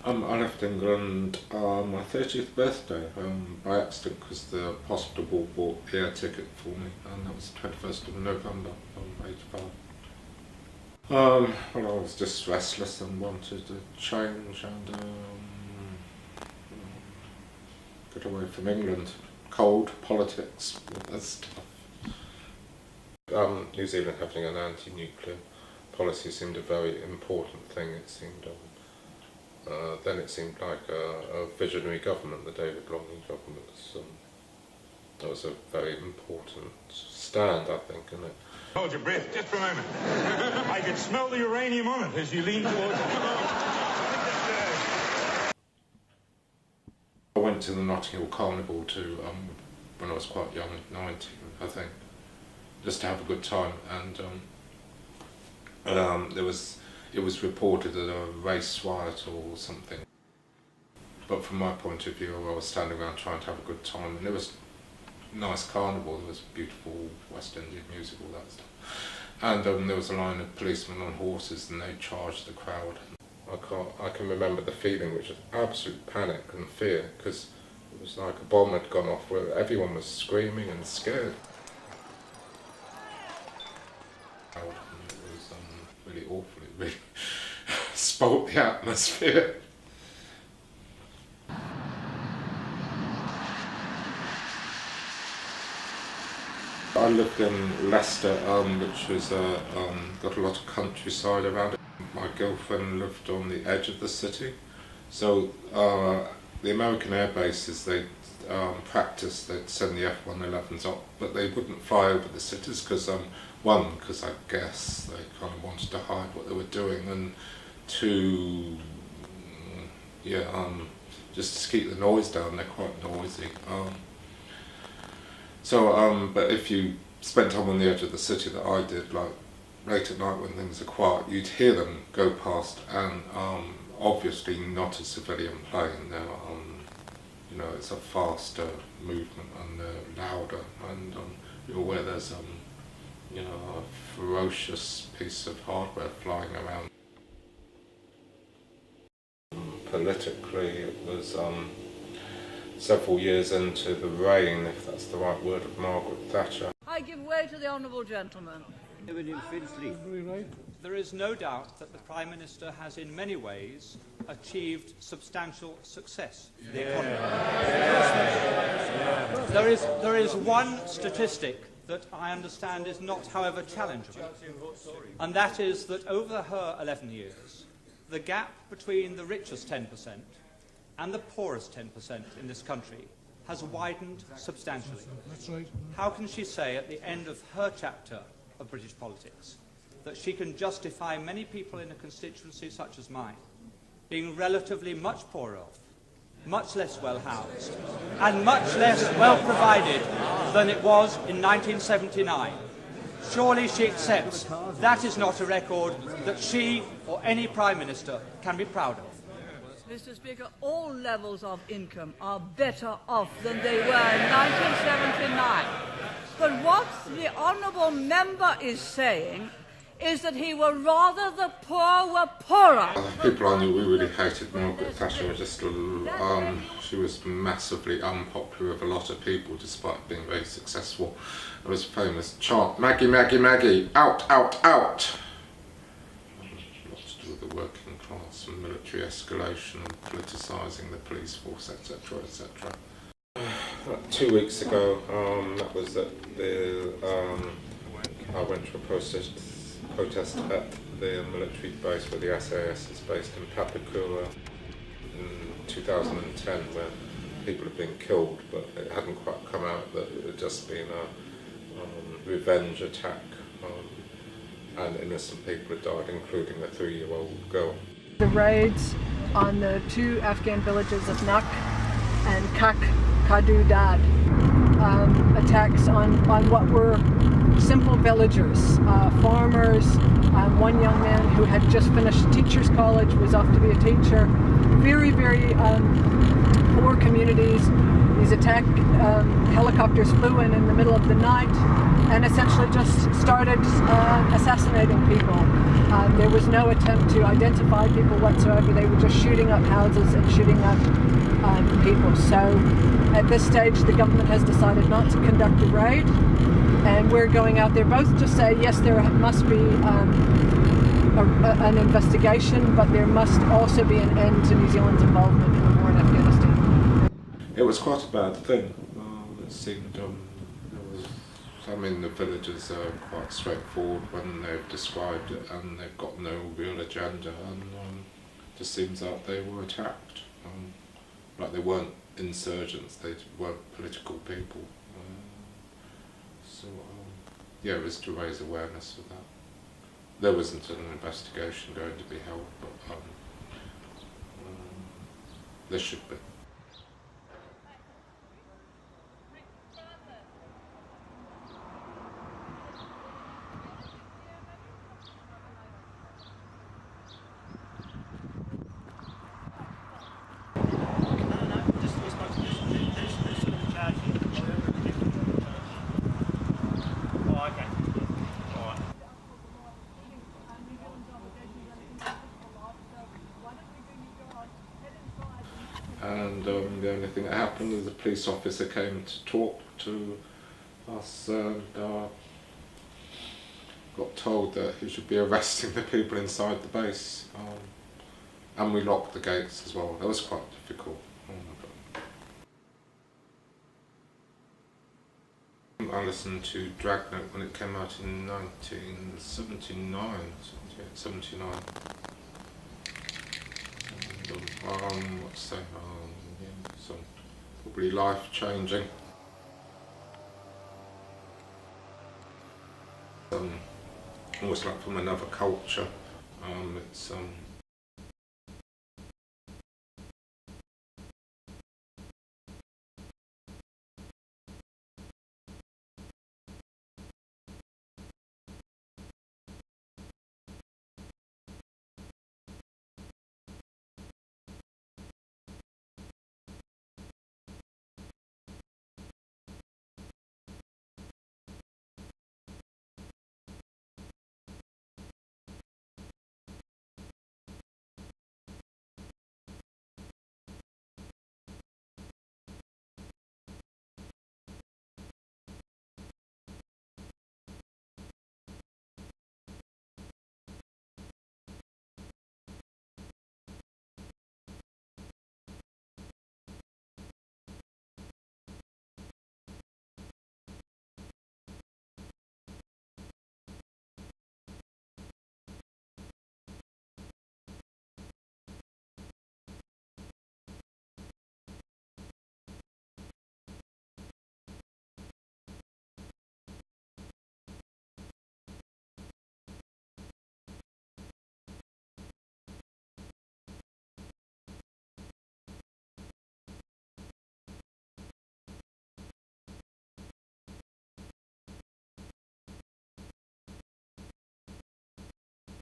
I left England on my 30th birthday by accident because the hospital bought the air ticket for me, and that was the 21st of November, 85. Well, I was just restless and wanted to change and get away from England. Cold, politics, that stuff. New Zealand having an anti-nuclear policy seemed a very important thing. It seemed. Then it seemed like a visionary government, the David Longley government. That was a very important stand, I think, in it. Hold your breath, just for a moment. I could smell the uranium on it as you lean towards it. I went to the Notting Hill Carnival when I was quite young, 19, I think, just to have a good time, and it was reported that a race riot or something. But from my point of view, I was standing around trying to have a good time, and it was a nice carnival. There was beautiful West Indian music, all that stuff. And there was a line of policemen on horses, and they charged the crowd. I can remember the feeling, which was absolute panic and fear, because it was like a bomb had gone off where everyone was screaming and scared. It was really awful. It really spoilt the atmosphere. I lived in Leicester, which was got a lot of countryside around it. My girlfriend lived on the edge of the city, so the American air bases, they practiced, they'd send the F-111s up, but they wouldn't fly over the cities because because I guess they kind of wanted to hide what they were doing, and two, just to keep the noise down. They're quite noisy. But if you spent time on the edge of the city that I did, like late at night when things are quiet, you'd hear them go past, and obviously not a civilian plane. They're, it's a faster movement and they're louder, and you're aware there's a ferocious piece of hardware flying around. Politically, it was several years into the reign, if that's the right word, of Margaret Thatcher. I give way to the honourable gentleman. There is no doubt that the Prime Minister has in many ways achieved substantial success for the economy. There is one statistic that I understand is not, however, challengeable, and that is that over her 11 years, the gap between the richest 10% and the poorest 10% in this country has widened substantially. That's right. How can she say at the end of her chapter of British politics that she can justify many people in a constituency such as mine being relatively much poorer off, much less well housed, and much less well provided than it was in 1979? Surely she accepts that is not a record that she or any Prime Minister can be proud of. Mr. Speaker, all levels of income are better off than they were in 1979. But what the honourable member is saying is that he would rather the poor were poorer. People I knew, we really hated Margaret Thatcher. She was massively unpopular with a lot of people, despite being very successful. There was a famous chant, "Maggie, Maggie, Maggie, out, out, out." Lots to do with the working class and military escalation and politicising the police force, etc., etc. 2 weeks ago, that was at I went to a protest at the military base where the SAS is based in Papakura in 2010, where people had been killed, but it hadn't quite come out that it had just been a revenge attack, and innocent people had died, including a 3-year-old girl. The raids on the two Afghan villages of Nak and Kak Kadu Dad, attacks on what were simple villagers, farmers, one young man who had just finished teacher's college, was off to be a teacher. Very, very poor communities. These attack helicopters flew in the middle of the night. and essentially just started assassinating people. There was no attempt to identify people whatsoever. They were just shooting up houses and shooting up people. So at this stage the government has decided not to conduct a raid, and we're going out there both to say yes, there must be an investigation, but there must also be an end to New Zealand's involvement in the war in Afghanistan. It was quite a bad thing. It seemed, I mean, the villagers are quite straightforward when they've described it, and they've got no real agenda, and it just seems like they were attacked. Like they weren't insurgents, they weren't political people. Yeah, it was to raise awareness of that. There wasn't an investigation going to be held, but there should be. And the only thing that happened is the police officer came to talk to us and got told that he should be arresting the people inside the base. And we locked the gates as well. That was quite difficult. I listened to Dragnet when it came out in 1979. What's that? Yeah, so probably life-changing. Almost like from another culture. It's